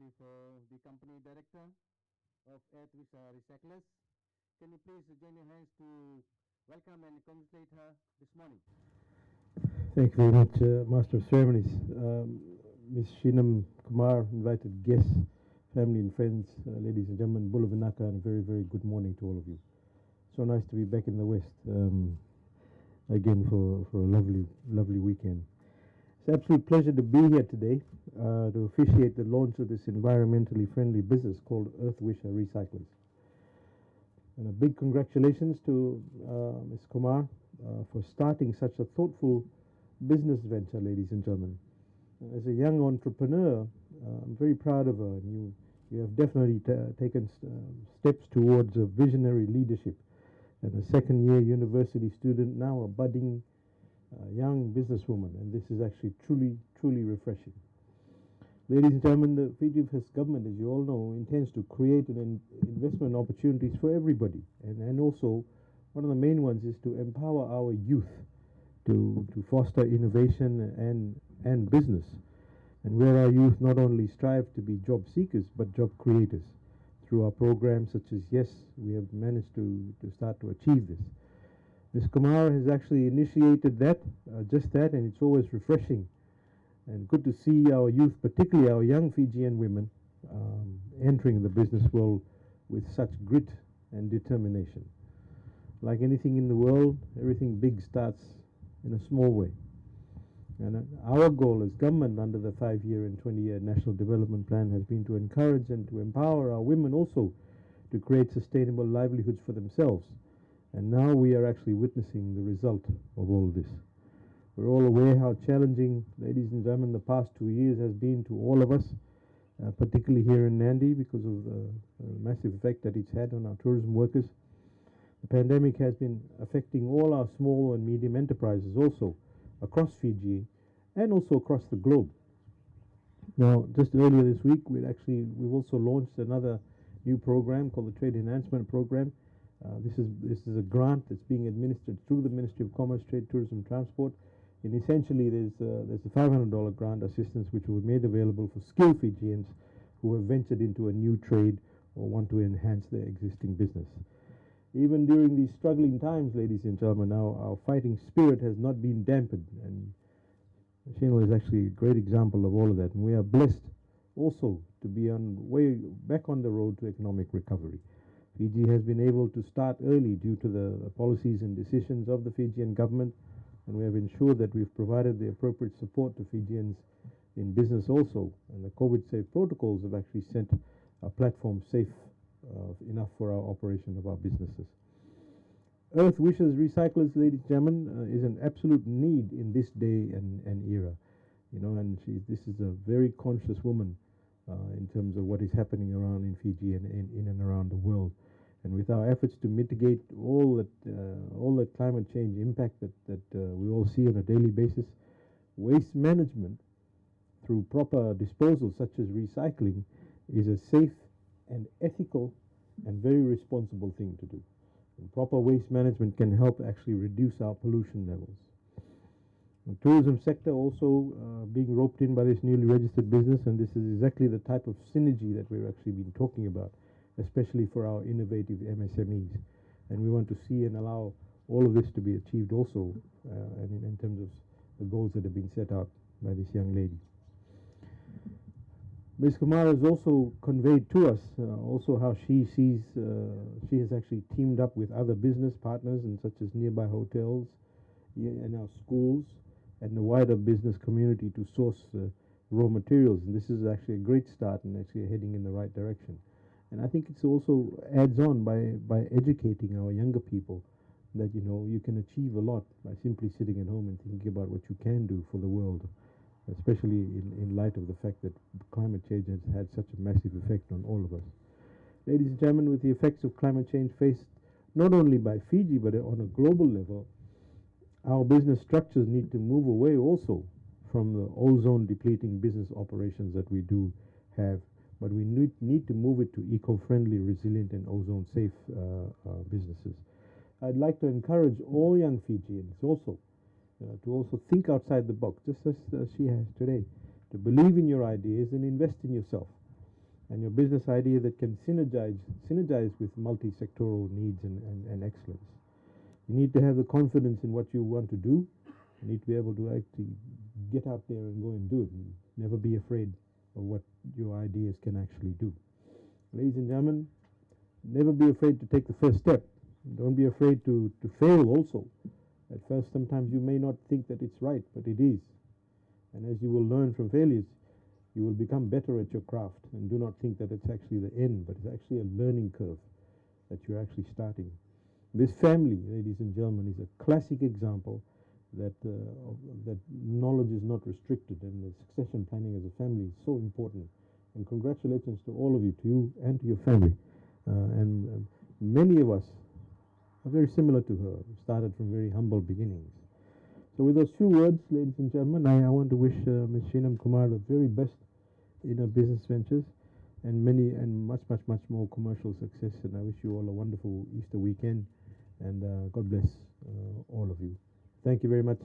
especially for the company director of Earthwish Recyclers. Can you please join your hands to welcome and congratulate her this morning? Thank you very much, Master of Ceremonies. Ms. Shinam Kumar, invited guests, family and friends, ladies and gentlemen, Bula Vinaka, and a very, very good morning to all of you. So nice to be back in the West again for a lovely weekend. It's an absolute pleasure to be here today to officiate the launch of this environmentally friendly business called Earthwish Recyclers. And a big congratulations to Ms. Kumar for starting such a thoughtful business venture, ladies and gentlemen. As a young entrepreneur, I'm very proud of her, and you have definitely taken steps towards a visionary leadership. And a second-year university student, now a budding young businesswoman, and this is actually truly refreshing. Ladies and gentlemen, the Fiji government, as you all know, intends to create investment opportunities for everybody, and also one of the main ones is to empower our youth to foster innovation and business, and where our youth not only strive to be job seekers but job creators. Through our programs such as YES, we have managed to start to achieve this. Ms. Kumar has actually initiated just that, and it's always refreshing and good to see our youth, particularly our young Fijian women, entering the business world with such grit and determination. Like anything in the world, everything big starts in a small way. And our goal as government under the 5-year and 20-year National Development Plan has been to encourage and to empower our women also to create sustainable livelihoods for themselves. And now we are actually witnessing the result of all this. We're all aware how challenging, ladies and gentlemen, the past 2 years has been to all of us, particularly here in Nandi, because of the massive effect that it's had on our tourism workers. The pandemic has been affecting all our small and medium enterprises also across Fiji and also across the globe. Now, just earlier this week, we've also launched another new program called the Trade Enhancement Program. This is a grant that's being administered through the Ministry of Commerce, Trade, Tourism and Transport. And essentially, there's a $500 grant assistance which will be made available for skilled Fijians who have ventured into a new trade or want to enhance their existing business. Even during these struggling times, ladies and gentlemen, our fighting spirit has not been dampened. And Shino is actually a great example of all of that. And we are blessed also to be way back on the road to economic recovery. Fiji has been able to start early due to the policies and decisions of the Fijian government, and we have ensured that we've provided the appropriate support to Fijians in business also. And the COVID-safe protocols have actually sent our platform safe enough for our operation of our businesses. Earth Wishes Recyclers, ladies and gentlemen, is an absolute need in this day and era. And this is a very conscious woman in terms of what is happening around in Fiji and in and around the world. And with our efforts to mitigate all that climate change impact that we all see on a daily basis, waste management through proper disposal such as recycling is a safe and ethical and very responsible thing to do. And proper waste management can help actually reduce our pollution levels. The tourism sector also being roped in by this newly registered business, and this is exactly the type of synergy that we've actually been talking about, especially for our innovative MSMEs. And we want to see and allow all of this to be achieved also and in terms of the goals that have been set out by this young lady. Ms. Kumar has also conveyed to us also how she sees, she has actually teamed up with other business partners and such as nearby hotels and our schools and the wider business community to source raw materials. And this is actually a great start and actually heading in the right direction. And I think it also adds on by educating our younger people that, you can achieve a lot by simply sitting at home and thinking about what you can do for the world, especially in light of the fact that climate change has had such a massive effect on all of us. Ladies and gentlemen, with the effects of climate change faced not only by Fiji but on a global level, our business structures need to move away also from the ozone depleting business operations that we do have, but we need to move it to eco-friendly, resilient and ozone-safe businesses. I'd like to encourage all young Fijians also to also think outside the box, just as she has today, to believe in your ideas and invest in yourself. and your business idea that can synergize with multi-sectoral needs and excellence. You need to have the confidence in what you want to do. You need to be able to actually get out there and go and do it, and never be afraid of what your ideas can actually do. Ladies and gentlemen, never be afraid to take the first step. Don't be afraid to fail also. At first, sometimes you may not think that it's right, but it is. And as you will learn from failures, you will become better at your craft. And do not think that it's actually the end, but it's actually a learning curve that you're actually starting. This family, ladies and gentlemen, is a classic example that that knowledge is not restricted, and the succession planning as a family is so important. And congratulations to all of you, to you and to your family. And many of us are very similar to her, started from very humble beginnings. So with those few words, ladies and gentlemen, I want to wish Ms. Shinam Kumar the very best in her business ventures, and many and much more commercial success. And I wish you all a wonderful Easter weekend, and God bless all of you. Thank you very much.